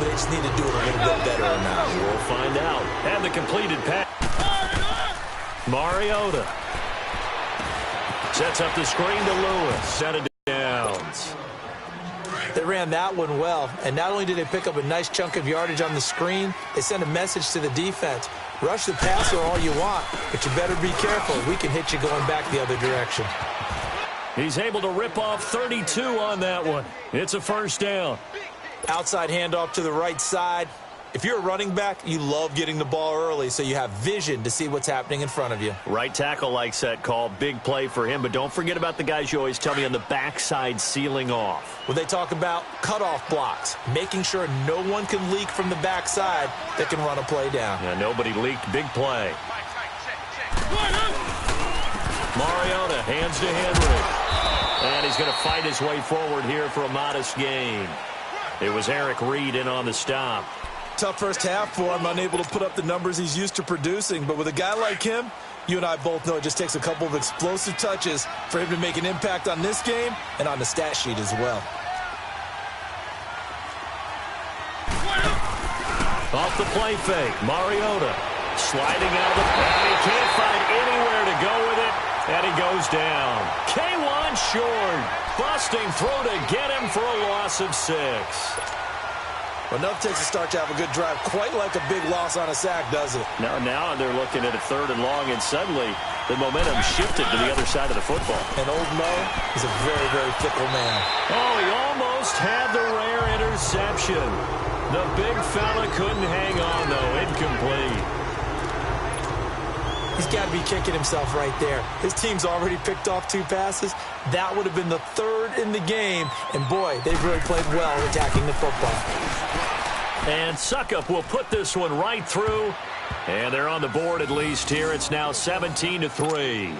but they just need to do it a little bit better or not. We'll find out. And the completed pass. Mariota sets up the screen to Lewis. Set it downs. They ran that one well, and not only did they pick up a nice chunk of yardage on the screen, they sent a message to the defense. Rush the passer all you want, but you better be careful. We can hit you going back the other direction. He's able to rip off 32 on that one. It's a first down. Outside handoff to the right side. If you're a running back, you love getting the ball early so you have vision to see what's happening in front of you. Right tackle likes that call. Big play for him, but don't forget about the guys you always tell me on the backside sealing off. When they talk about cutoff blocks, making sure no one can leak from the backside that can run a play down. Yeah, nobody leaked. Big play. Mariota hands to Henry. And he's going to fight his way forward here for a modest gain. It was Eric Reed in on the stop. Tough first half for him, unable to put up the numbers he's used to producing. But with a guy like him, you and I both know it just takes a couple of explosive touches for him to make an impact on this game and on the stat sheet as well. Off the play fake, Mariota sliding out of the and he can't find anywhere to go with it, and he goes down. K1 short, busting through to get him for a loss of 6. Enough takes a start to have a good drive, quite like a big loss on a sack, does it? Now they're looking at a 3rd and long, and suddenly the momentum shifted to the other side of the football. And old Mo is a very, very fickle man. Oh, he almost had the rare interception. The big fella couldn't hang on, though. Incomplete. He's got to be kicking himself right there. His team's already picked off 2 passes. That would have been the 3rd in the game. And, boy, they've really played well attacking the football. And Suckup will put this one right through. And they're on the board at least here. It's now 17-3.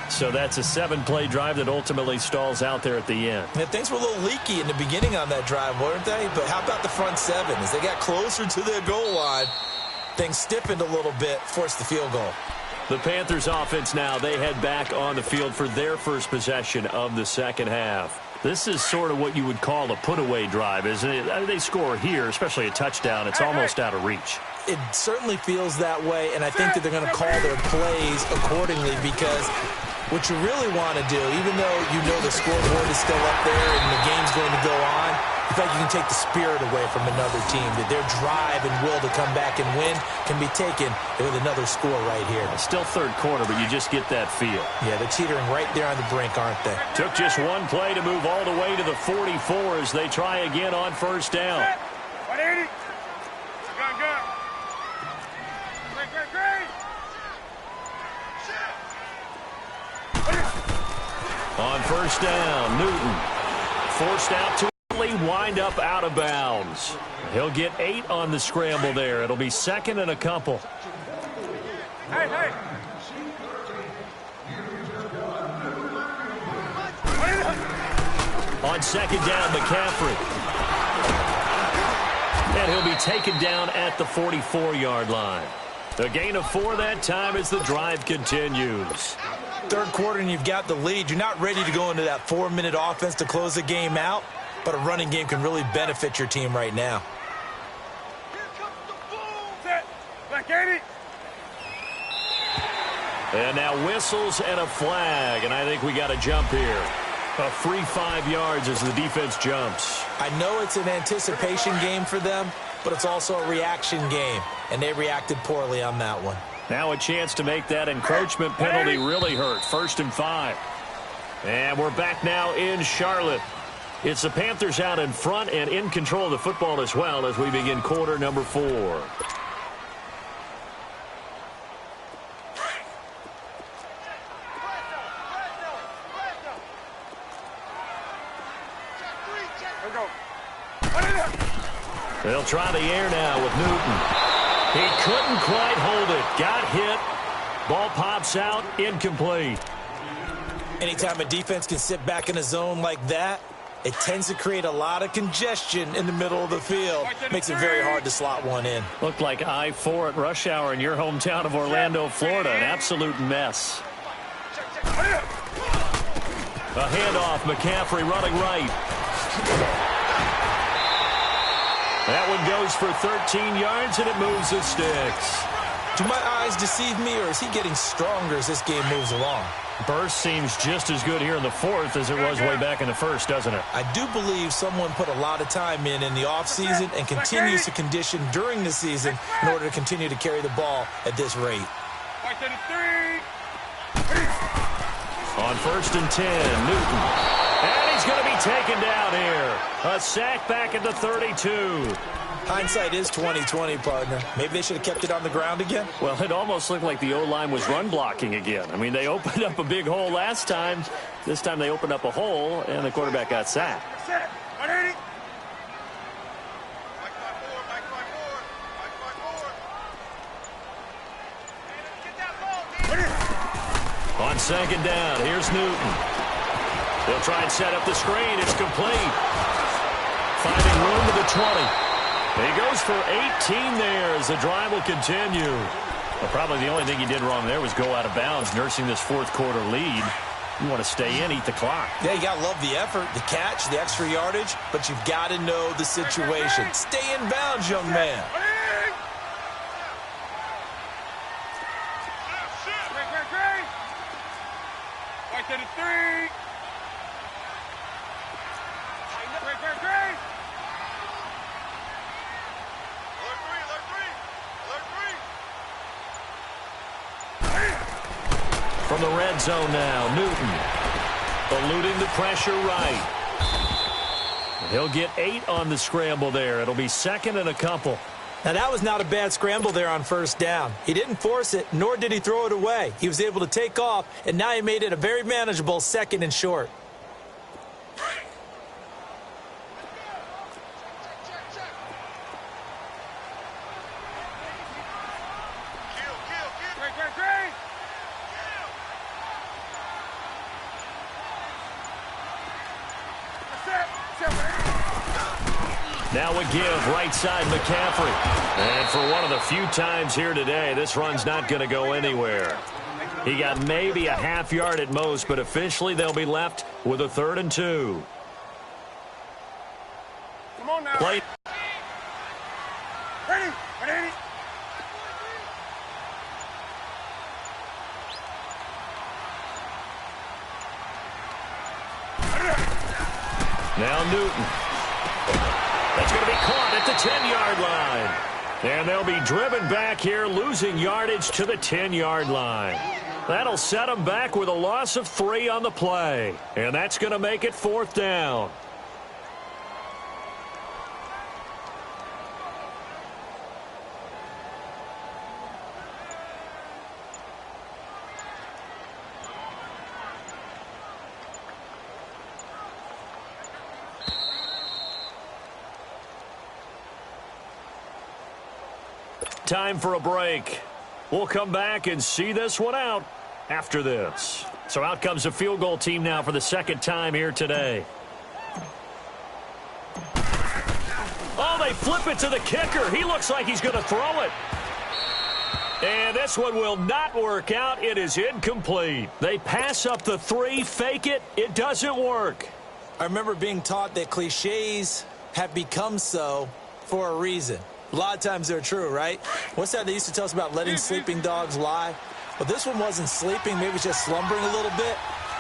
So that's a 7-play drive that ultimately stalls out there at the end. And things were a little leaky in the beginning on that drive, weren't they? But how about the front 7? As they got closer to their goal line, things stiffened a little bit, forced the field goal. The Panthers offense now, they head back on the field for their first possession of the second half. This is sort of what you would call a put-away drive, isn't it? They score here, especially a touchdown. It's almost out of reach. It certainly feels that way, and I think that they're going to call their plays accordingly because what you really want to do, even though you know the scoreboard is still up there and the game's going to go on, in fact, you can take the spirit away from another team, that their drive and will to come back and win can be taken with another score right here. Still 3rd quarter, but you just get that feel. Yeah, they're teetering right there on the brink, aren't they? Took just one play to move all the way to the 44 as they try again on first down. 180. Good. Great. On first down, Newton forced out to wind up out of bounds. He'll get 8 on the scramble there. It'll be 2nd and a couple. Hey. On 2nd down, McCaffrey. And he'll be taken down at the 44-yard line. A gain of 4 that time as the drive continues. 3rd quarter and you've got the lead. You're not ready to go into that 4-minute offense to close the game out, but a running game can really benefit your team right now. And now whistles and a flag, and I think we got a jump here. A free 5 yards as the defense jumps. I know it's an anticipation game for them, but it's also a reaction game, and they reacted poorly on that one. Now a chance to make that encroachment penalty really hurt. 1st and 5. And we're back now in Charlotte. It's the Panthers out in front and in control of the football as well as we begin quarter number 4. They'll try the air now with Newton. He couldn't quite hold it. Got hit. Ball pops out. Incomplete. Anytime a defense can sit back in a zone like that, it tends to create a lot of congestion in the middle of the field. Makes it very hard to slot one in. Looked like I-4 at rush hour in your hometown of Orlando, Florida. An absolute mess. A handoff. McCaffrey running right. That one goes for 13 yards, and it moves the sticks. Do my eyes deceive me, or is he getting stronger as this game moves along? Burst seems just as good here in the fourth as it was way back in the first, doesn't it? I do believe someone put a lot of time in the offseason and continues to condition during the season in order to continue to carry the ball at this rate. On 1st and 10, Newton. And he's going to be taken down here. A sack back at the 32. Hindsight is 20/20, partner. Maybe they should have kept it on the ground again. Well, it almost looked like the O-line was run blocking again. I mean, they opened up a big hole last time. This time they opened up a hole, and the quarterback got sacked. On 2nd down, here's Newton. They'll try and set up the screen. It's complete. Finding room to the 20. He goes for 18 there as the drive will continue. Well, probably the only thing he did wrong there was go out of bounds, nursing this fourth quarter lead. You want to stay in, eat the clock. Yeah, you got to love the effort, the catch, the extra yardage, but you've got to know the situation. Stay in bounds, young man. From the red zone now, Newton eluding the pressure right. He'll get 8 on the scramble there. It'll be 2nd and a couple. Now, that was not a bad scramble there on 1st down. He didn't force it, nor did he throw it away. He was able to take off, and now he made it a very manageable 2nd and short. Now a give right side McCaffrey. And for one of the few times here today, this run's not going to go anywhere. He got maybe a half yard at most, but officially they'll be left with a 3rd and 2. Come on now. Play. Ready? Ready? Now Newton. That's going to be caught at the 10-yard line. And they'll be driven back here, losing yardage to the 10-yard line. That'll set them back with a loss of 3 on the play. And that's going to make it 4th down. Time for a break. We'll come back and see this one out after this. So out comes the field goal team now for the 2nd time here today. Oh, they flip it to the kicker. He looks like he's going to throw it. And this one will not work out. It is incomplete. They pass up the 3, fake it. It doesn't work. I remember being taught that cliches have become so for a reason. A lot of times they're true, right? What's that they used to tell us about letting sleeping dogs lie? Well, this one wasn't sleeping, maybe just slumbering a little bit.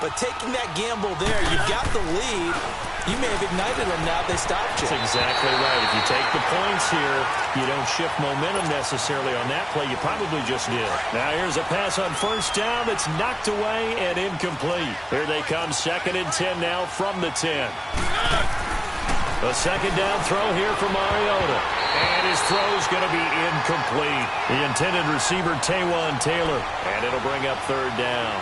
But taking that gamble there, you've got the lead. You may have ignited them now if they stopped you. That's exactly right. If you take the points here, you don't shift momentum necessarily on that play. You probably just did. Now here's a pass on 1st down that's knocked away and incomplete. Here they come, 2nd and 10 now from the 10. A 2nd down throw here for Mariota. And his throw's going to be incomplete. The intended receiver, Taywan Taylor. And it'll bring up 3rd down.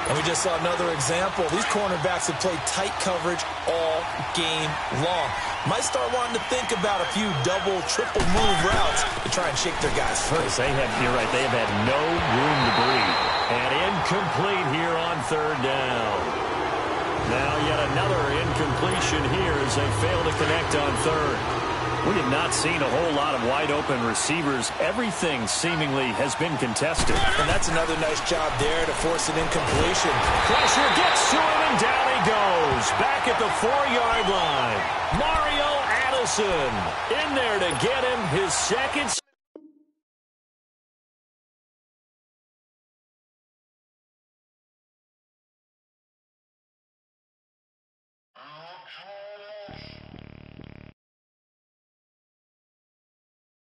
And we just saw another example. These cornerbacks have played tight coverage all game long. Might start wanting to think about a few double, triple move routes to try and shake their guys free. You're right, they have had no room to breathe. And incomplete here on 3rd down. Now yet another incompletion here as they fail to connect on 3rd. We have not seen a whole lot of wide-open receivers. Everything seemingly has been contested. And that's another nice job there to force an incompletion. Pressure gets to him, and down he goes. Back at the 4-yard line. Mario Wilson in there to get him his second.